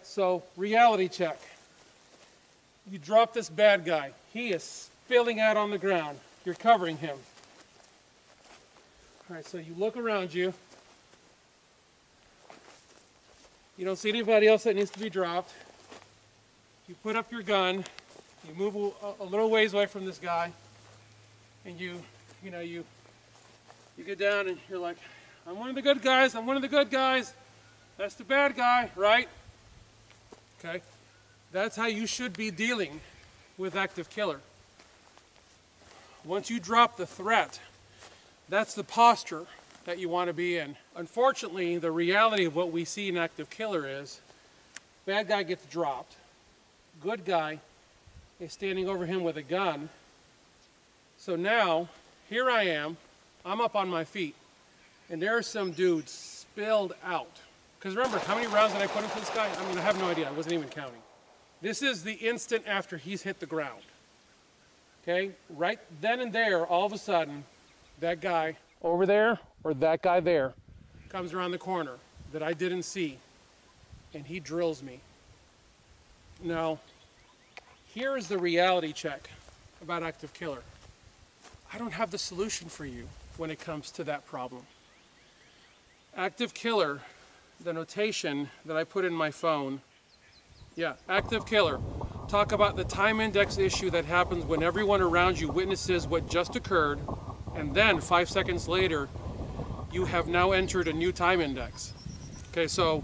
so reality check. You drop this bad guy. He is spilling out on the ground. You're covering him. All right, so you look around you. You don't see anybody else that needs to be dropped. You put up your gun. You move a little ways away from this guy, and you get down and you're like, I'm one of the good guys. I'm one of the good guys. That's the bad guy, right? Okay. That's how you should be dealing with active killer. Once you drop the threat, that's the posture that you want to be in. Unfortunately, the reality of what we see in active killer is bad guy gets dropped. Good guy is standing over him with a gun. So now, here I am. I'm up on my feet. And there's some dude spilled out. Because remember, how many rounds did I put into this guy? I mean, I have no idea. I wasn't even counting. This is the instant after he's hit the ground. Okay? Right then and there, all of a sudden, that guy over there or that guy there comes around the corner that I didn't see, and he drills me. Now, here is the reality check about active killer. I don't have the solution for you when it comes to that problem. Active killer, the notation that I put in my phone, active killer. Talk about the time index issue that happens when everyone around you witnesses what just occurred, and then 5 seconds later, you have now entered a new time index. Okay, so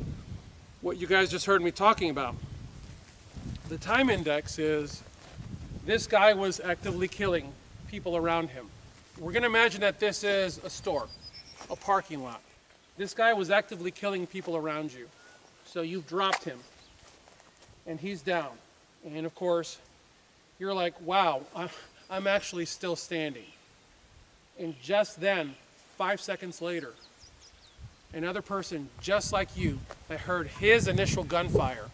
what you guys just heard me talking about. The time index is this guy was actively killing people around him. We're going to imagine that this is a store, a parking lot. This guy was actively killing people around you. So you've dropped him, and he's down. And of course, you're like, wow, I'm actually still standing. And just then, 5 seconds later, another person just like you that heard his initial gunfire.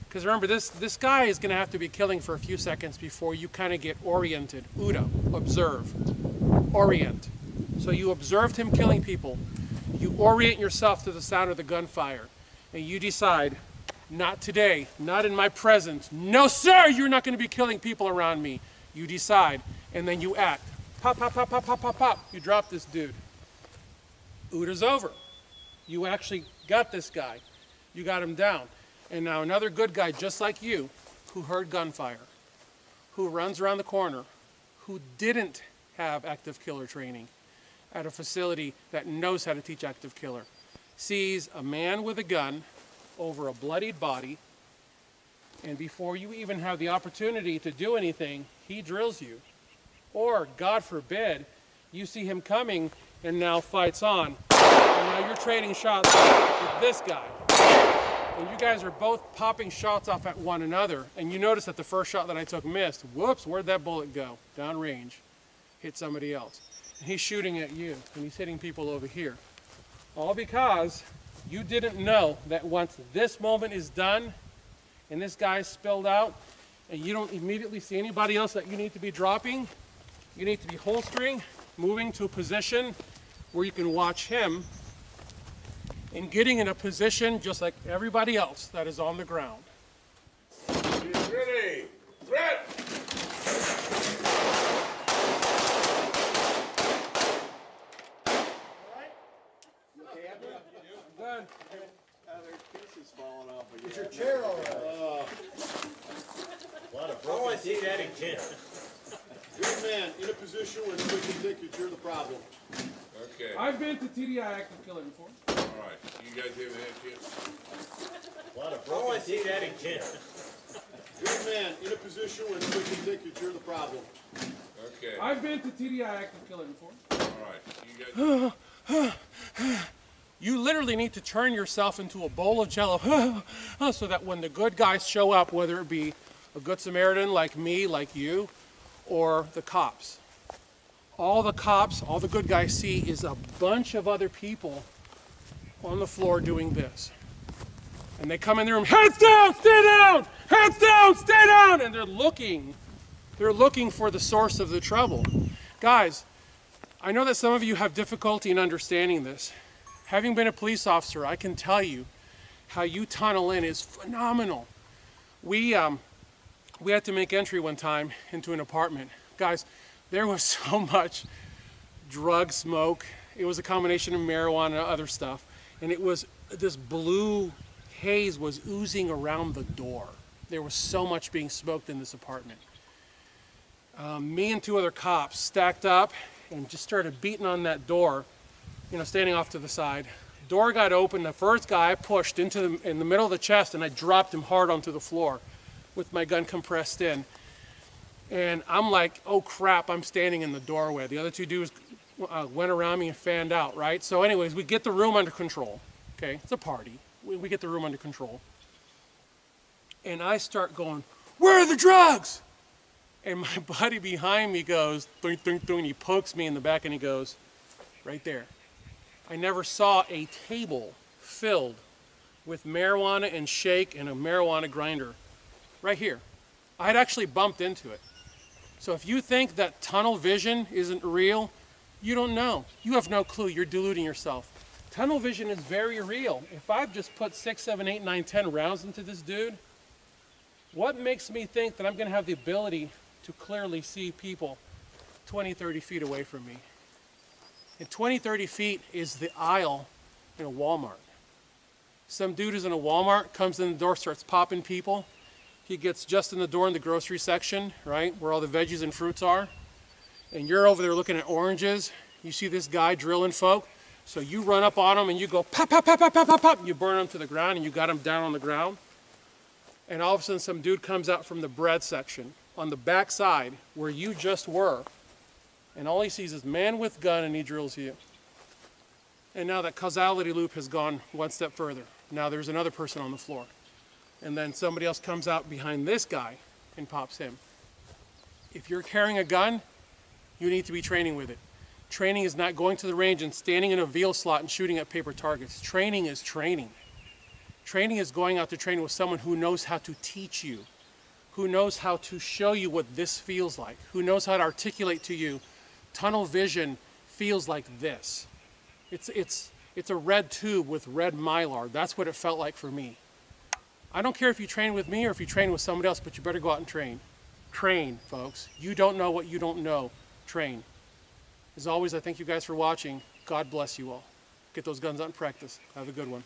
Because remember, this guy is going to have to be killing for a few seconds before you kind of get oriented. Uda, observe, orient. So you observed him killing people. You orient yourself to the sound of the gunfire, and you decide, not today, not in my presence. No, sir, you're not going to be killing people around me. You decide, and then you act. Pop, pop, pop, pop, pop, pop, pop. You drop this dude. Uda's over. You actually got this guy. You got him down. And now another good guy just like you who heard gunfire, who runs around the corner, who didn't have active killer training at a facility that knows how to teach active killer, sees a man with a gun over a bloodied body, and before you even have the opportunity to do anything, he drills you. Or, God forbid, you see him coming and now fights on. And now you're trading shots with this guy. And you guys are both popping shots off at one another. And you notice that the first shot that I took missed. Whoops, where'd that bullet go? Down range. Hit somebody else. And he's shooting at you. And he's hitting people over here. All because you didn't know that once this moment is done and this guy's spilled out and you don't immediately see anybody else that you need to be dropping, you need to be holstering, moving to a position where you can watch him and getting in a position just like everybody else that is on the ground. Get ready. Threat! Good. Their pieces falling off. Is your chair all right? A lot of broken. I want to see that again. Good man, in a position where we can think that you're the problem. Okay. I've been to TDI active killer before. All right. You guys haven't had a chance? A lot of broken. I want to see that again. Good man, in a position where we can think that you're the problem. Okay. I've been to TDI active killer before. All right. You guys. You literally need to turn yourself into a bowl of jello so that when the good guys show up, whether it be a good Samaritan like me, like you, or the cops, all the good guys see is a bunch of other people on the floor doing this. And they come in the room, heads down, stay down, heads down, stay down, and they're looking for the source of the trouble. Guys, I know that some of you have difficulty in understanding this. Having been a police officer, I can tell you, how you tunnel in is phenomenal. We had to make entry one time into an apartment. Guys, there was so much drug smoke. It was a combination of marijuana and other stuff. And it was, this blue haze was oozing around the door. There was so much being smoked in this apartment. Me and 2 other cops stacked up and just started beating on that door, standing off to the side. Door got open. The first guy I pushed in the middle of the chest, and I dropped him hard onto the floor with my gun compressed in. And I'm like, oh crap, I'm standing in the doorway. The other 2 dudes went around me and fanned out, right? So anyways, we get the room under control. Okay, it's a party. We get the room under control. And I start going, where are the drugs? And my buddy behind me goes, thunk, thunk, thunk, and he pokes me in the back and he goes, right there. I never saw a table filled with marijuana and shake and a marijuana grinder. Right here. I had actually bumped into it. So if you think that tunnel vision isn't real, you don't know. You have no clue. You're deluding yourself. Tunnel vision is very real. If I've just put 6, 7, 8, 9, 10 rounds into this dude, what makes me think that I'm going to have the ability to clearly see people 20, 30 feet away from me? And 20, 30 feet is the aisle in a Walmart. Some dude is in a Walmart, comes in the door, starts popping people. He gets just in the door in the grocery section, right, where all the veggies and fruits are. And you're over there looking at oranges. You see this guy drilling folk. So you run up on him and you go pop, pop, pop, pop, pop, pop, pop. You burn him to the ground and you got him down on the ground. And all of a sudden some dude comes out from the bread section on the back side where you just were. And all he sees is man with gun and he drills you. And now that causality loop has gone one step further. Now there's another person on the floor. And then somebody else comes out behind this guy and pops him. If you're carrying a gun, you need to be training with it. Training is not going to the range and standing in a veal slot and shooting at paper targets. Training is training. Training is going out to train with someone who knows how to teach you, who knows how to show you what this feels like, who knows how to articulate to you, tunnel vision feels like this. It's a red tube with red mylar. That's what it felt like for me. I don't care if you train with me or if you train with somebody else, but you better go out and train. Train, folks. You don't know what you don't know. Train. As always, I thank you guys for watching. God bless you all. Get those guns out and practice. Have a good one.